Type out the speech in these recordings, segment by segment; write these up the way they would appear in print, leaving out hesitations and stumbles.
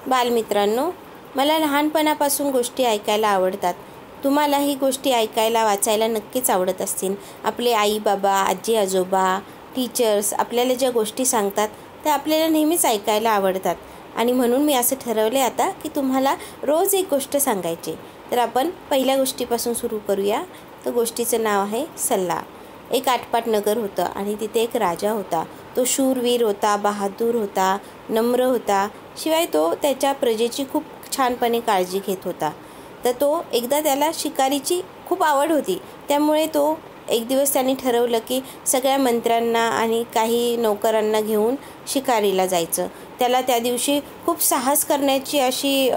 बालमित्रांनो, मला लहानपणापासून गोष्टी ऐकायला आवडतात. तुम्हालाही गोष्टी ऐकायला वाचायला नक्कीच आवडत असतील. आपले आई बाबा, आजी आजोबा, टीचर्स आपल्याला ज्या गोष्टी सांगतात त्या आपल्याला नेहमीच ऐकायला आवडतात. आणि म्हणून मी असं ठरवले आता की तुम्हाला रोज एक गोष्ट सांगायची. तर आपण पहिल्या गोष्टीपासून सुरू करूया. तर गोष्टीचं नाव आहे सल्ला. एक आटपाट नगर होतं आणि तिथे एक राजा होता. तो शूरवीर होता, बहादूर होता, नम्र होता. शिवाय तो त्याच्या प्रजेची खूप छानपणे काळजी घेत होता. तर एकदा त्याला शिकारीची खूप आवड होती. त्यामुळे एक दिवस त्यांनी ठरवलं की सगळ्या मंत्र्यांना आणि काही नौकरांना घेऊन शिकारीला जायचं. त्याला त्या दिवशी खूप साहस करण्याची अशी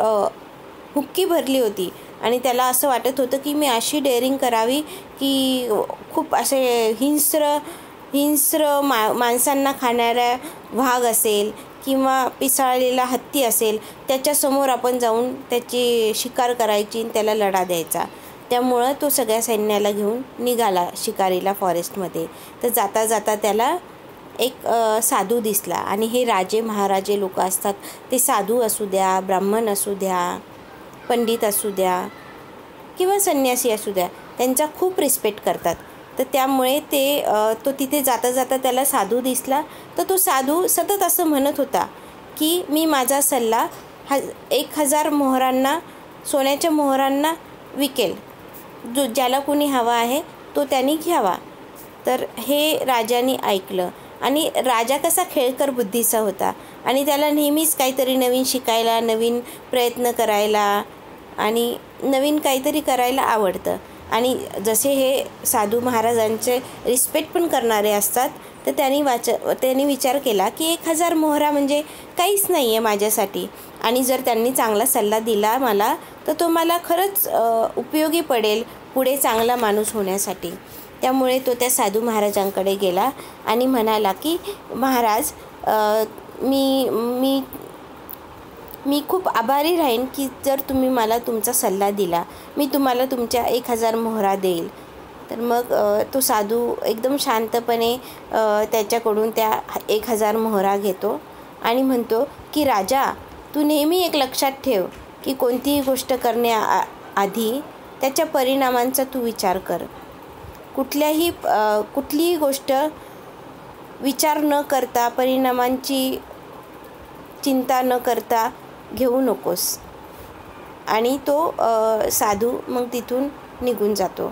हुक्की भरली होती आणि त्याला असं वाटत होतं की मी अशी डेअरिंग करावी की खूप असे हिंस्र माणसांना खाणारा वाघ असेल किंवा पिसाळलेला हत्ती असेल, त्याच्यासमोर आपण जाऊन त्याची शिकार करायची आणि त्याला लढा द्यायचा. त्यामुळं तो सगळ्या सैन्याला घेऊन निघाला शिकारीला फॉरेस्टमध्ये. तर जाता जाता त्याला एक साधू दिसला. आणि हे राजे महाराजे लोक असतात, ते साधू असू द्या, ब्राह्मण असू द्या, पंडित असू द्या किंवा संन्यासी असू द्या, त्यांचा खूप रिस्पेक्ट करतात. तर त्यामुळे तो तिथे जाता जाता त्याला साधू दिसला. तर तो साधू सतत असं म्हणत होता की मी माझा सल्ला 1000 मोहरांना, सोन्याच्या मोहरांना विकेल. ज्याला कोणी हवा आहे तो त्यांनी घ्यावा. तर हे राजाने ऐकलं. आणि राजा कसा खेळकर बुद्धीचा होता आणि त्याला नेहमीच काहीतरी नवीन शिकायला, नवीन प्रयत्न करायला आणि नवीन काहीतरी करायला आवडतं. आणि जसे हे साधू महाराजांचे रिस्पेक्ट पण करणारे असतात, तर त्यांनी विचार केला की 1000 मोहरा म्हणजे काहीच नाही आहे माझ्यासाठी. आणि जर त्यांनी चांगला सल्ला दिला मला, तर तो मला खरंच उपयोगी पडेल पुढे चांगला माणूस होण्यासाठी. त्यामुळे तो त्या साधू महाराजांकडे गेला आणि म्हणाला की महाराज, मी खूप आभारी राहीन की जर तुम्ही मला तुमचा सल्ला दिला. मी तुम्हाला तुमच्या 1000 मोहरा देईल. तर मग तो साधू एकदम शांतपणे त्याच्याकडून त्या 1000 मोहरा घेतो आणि म्हणतो की राजा, तू नेहमी एक लक्षात ठेव की कोणतीही गोष्ट करण्याआधी त्याच्या परिणामांचा तू विचार कर. कुठलीही गोष्ट विचार न करता, परिणामांची चिंता न करता घेऊ नकोस. आणि तो साधू मग तिथून निघून जातो.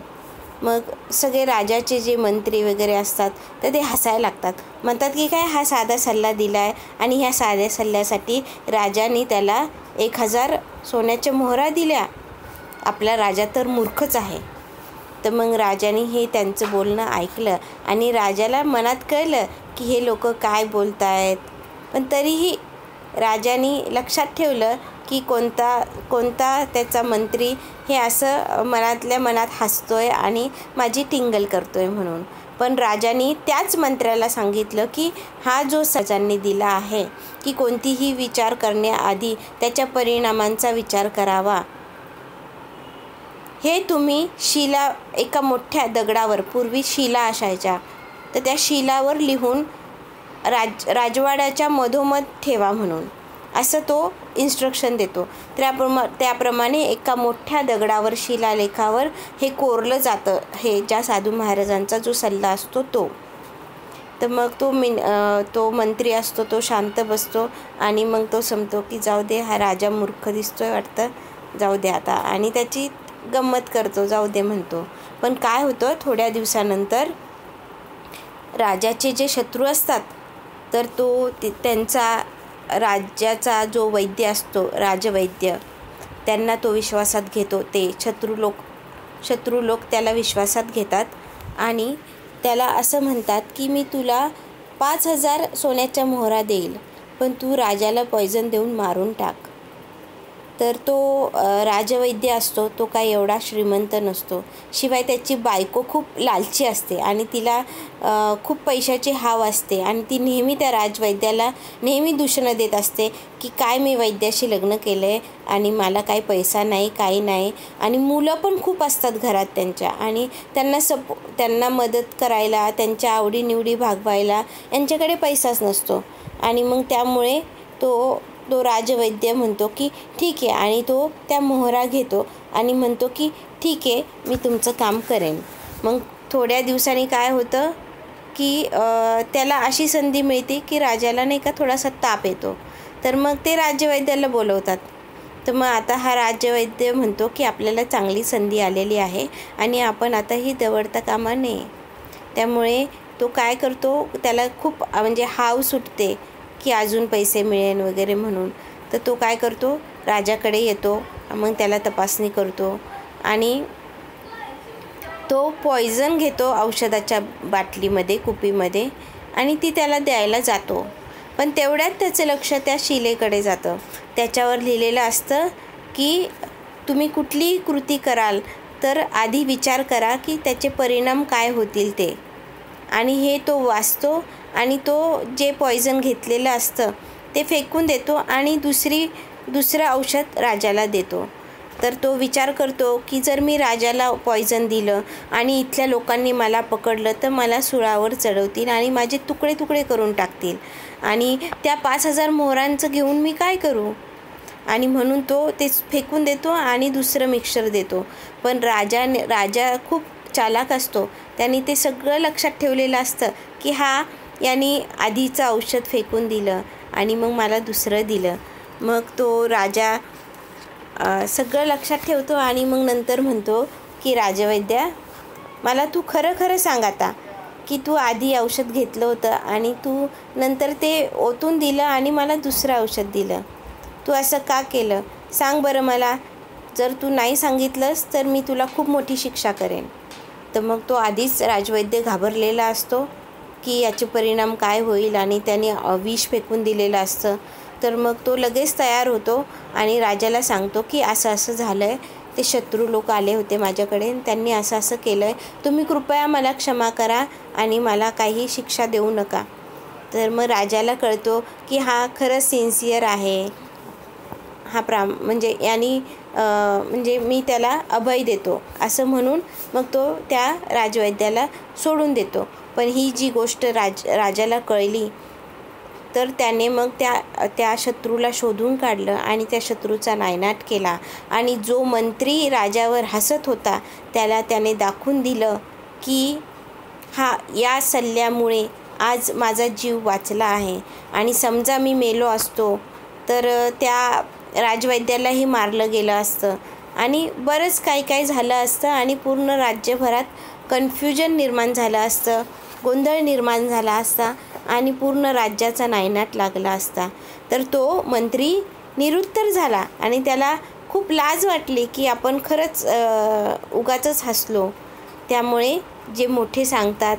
मग सगळे राजाचे जे मंत्री वगैरे असतात तर ते हसायला लागतात. म्हणतात की काय हा साधा सल्ला दिला आहे आणि ह्या साध्या सल्ल्यासाठी राजाने त्याला 1000 सोन्याच्या मोहरा दिल्या. आपला राजा तर मूर्खच आहे. तर मग राजाने हे त्यांचं बोलणं ऐकलं आणि राजाला मनात कळलं की हे लोक काय बोलत आहेत. पण तरीही राजाने लक्षात ठेवलं की कोणता त्याचा मंत्री हे असं मनातल्या मनात हसतोय आणि माझी टिंगल करतोय म्हणून. पण राजाने त्याच मंत्र्याला सांगितलं की हा जो सजांनी दिला आहे की कोणतीही विचार करण्याआधी त्याच्या परिणामांचा विचार करावा, हे तुम्ही शिला, एका मोठ्या दगडावर, पूर्वी शिला असायच्या, तर त्या शिलावर लिहून राजवाड्याच्या मधोमध ठेवा म्हणून असं तो इन्स्ट्रक्शन देतो. त्याप्रमाणे एका मोठ्या दगडावर, शिलालेखावर हे कोरलं जातं, हे ज्या साधू महाराजांचा जो सल्ला असतो तो. तर मग तो मंत्री असतो, तो शांत बसतो आणि मग तो समजतो की जाऊ दे, हा राजा मूर्ख दिसतोय वाटतं, जाऊ दे आता, आणि त्याची गंमत करतो, जाऊ दे म्हणतो. पण काय होतं, थोड्या दिवसानंतर राजाचे जे शत्रू असतात तर त्यांचा राज्याचा जो वैद्य असतो, राजवैद्य, त्यांना तो विश्वासात घेतो. ते शत्रू लोक त्याला विश्वासात घेतात आणि त्याला असं म्हणतात की मी तुला 5000 सोन्याच्या मोहरा देईल, पण तू राजाला पॉयझन देऊन मारून टाक. तर तो राजवैद्य असतो, तो काही एवढा श्रीमंत नसतो. शिवाय त्याची बायको खूप लालची असते आणि तिला खूप पैशाची हाव असते आणि ती नेहमी त्या राजवैद्याला नेहमी दूषणं देत असते की काय मी वैद्याशी लग्न केलं आहे आणि मला काही पैसा नाही, काही नाही. आणि मुलं पण खूप असतात घरात त्यांच्या आणि त्यांना मदत करायला, त्यांच्या आवडीनिवडी भागवायला यांच्याकडे पैसाच नसतो. आणि मग त्यामुळे तो तो राजवैद्य म्हणतो की ठीक आहे, आणि तो त्या मोहरा घेतो आणि म्हणतो की ठीक आहे, मी तुमचं काम करेन. मग थोड्या दिवसांनी काय होतं की त्याला अशी संधी मिळते की राजाला नाही का थोडासा ताप येतो. तर मग ते राज्यवैद्याला बोलवतात. तर मग आता हा राज्यवैद्य म्हणतो की आपल्याला चांगली संधी आलेली आहे आणि आपण आता ही दवडता कामा नये. त्यामुळे तो काय करतो, त्याला खूप म्हणजे हाव सुटते की अजून पैसे मिळेल वगैरे म्हणून. तर तो काय करतो, राजाकडे येतो. मग त्याला तपासणी करतो आणि तो पॉयझन घेतो औषधाच्या बाटलीमध्ये, कुपीमध्ये, आणि ती त्याला द्यायला जातो. पण तेवढ्यात त्याचं लक्ष त्या शिलेकडे जातं. त्याच्यावर लिहिलेलं असतं की तुम्ही कुठलीही कृती कराल तर आधी विचार करा की त्याचे परिणाम काय होतील ते. आणि हे तो वाचतो आणि तो जे पॉयझन घेतलेलं असतं ते फेकून देतो आणि दुसरं औषध राजाला देतो. तर तो विचार करतो की जर मी राजाला पॉयझन दिलं आणि इथल्या लोकांनी मला पकडलं तर मला सुळावर चढवतील आणि माझे तुकडे तुकडे करून टाकतील, आणि त्या 5,000 मोहरांचं घेऊन मी काय करू. आणि म्हणून तो ते फेकून देतो आणि दुसरं मिक्सर देतो. पण राजा खूप चालाक असतो. त्यांनी ते सगळं लक्षात ठेवलेलं असतं की याने आधीचं औषध फेकून दिलं आणि मग मला दुसरं दिलं. मग तो राजा सगळं लक्षात ठेवतो आणि मग नंतर म्हणतो की राजवैद्या, मला तू खरं सांग आता की तू आधी औषध घेतलं होतं आणि तू नंतर ते ओतून दिलं आणि मला दुसरं औषध दिलं. तू असं का केलं सांग बरं मला. जर तू नाही सांगितलंस तर मी तुला खूप मोठी शिक्षा करेन. तर मग तो आधीच राजवैद्य घाबरलेला असतो की याचे परिणाम काय होईल, आणि त्याने विष फेकून दिलेलं असतं. तर मग तो लगेच तयार होतो आणि राजाला सांगतो की असं झालं आहे, ते शत्रू लोक आले होते माझ्याकडे, त्यांनी असं केलं आहे, तुम्ही कृपया मला क्षमा करा आणि मला काही शिक्षा देऊ नका. तर मग राजाला कळतो की हा खरंच सिन्सिअर आहे, म्हणजे मी त्याला अभय देतो असं म्हणून मग तो त्या राजवैद्याला सोडून देतो. पण ही जी गोष्ट राजाला कळली तर त्याने मग त्या शत्रूला शोधून काढलं आणि त्या शत्रूचा नायनाट केला. आणि जो मंत्री राजावर हसत होता त्याने दाखवून दिलं की या सल्ल्यामुळे आज माझा जीव वाचला आहे, आणि समजा मी मेलो असतो तर त्या राजवैद्यालाही मारलं गेलं असतं आणि बरंच काही झालं असतं आणि पूर्ण राज्यभरात कन्फ्युजन निर्माण झालं असतं, गोंधळ निर्माण झाला असता आणि पूर्ण राज्याचा नायनाट लागला असता. तर तो मंत्री निरुत्तर झाला आणि त्याला खूप लाज वाटली की आपण खरंच उगाचच हसलो. त्यामुळे जे मोठे सांगतात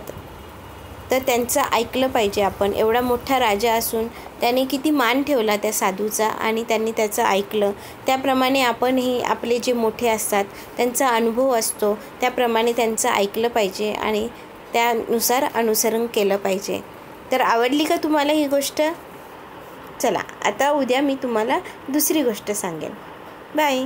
तर त्यांचं ऐकलं पाहिजे आपण. एवढा मोठा राजा असून त्याने किती मान ठेवला त्या साधूचा आणि त्यांनी त्याचं ऐकलं. त्याप्रमाणे आपणही आपले जे मोठे असतात त्यांचा अनुभव असतो त्याप्रमाणे त्यांचं ऐकलं पाहिजे आणि त्यानुसार अनुसरण केलं पाहिजे. तर आवडली का तुम्हाला ही गोष्ट? चला आता उद्या मी तुम्हाला दुसरी गोष्ट सांगेन. बाय.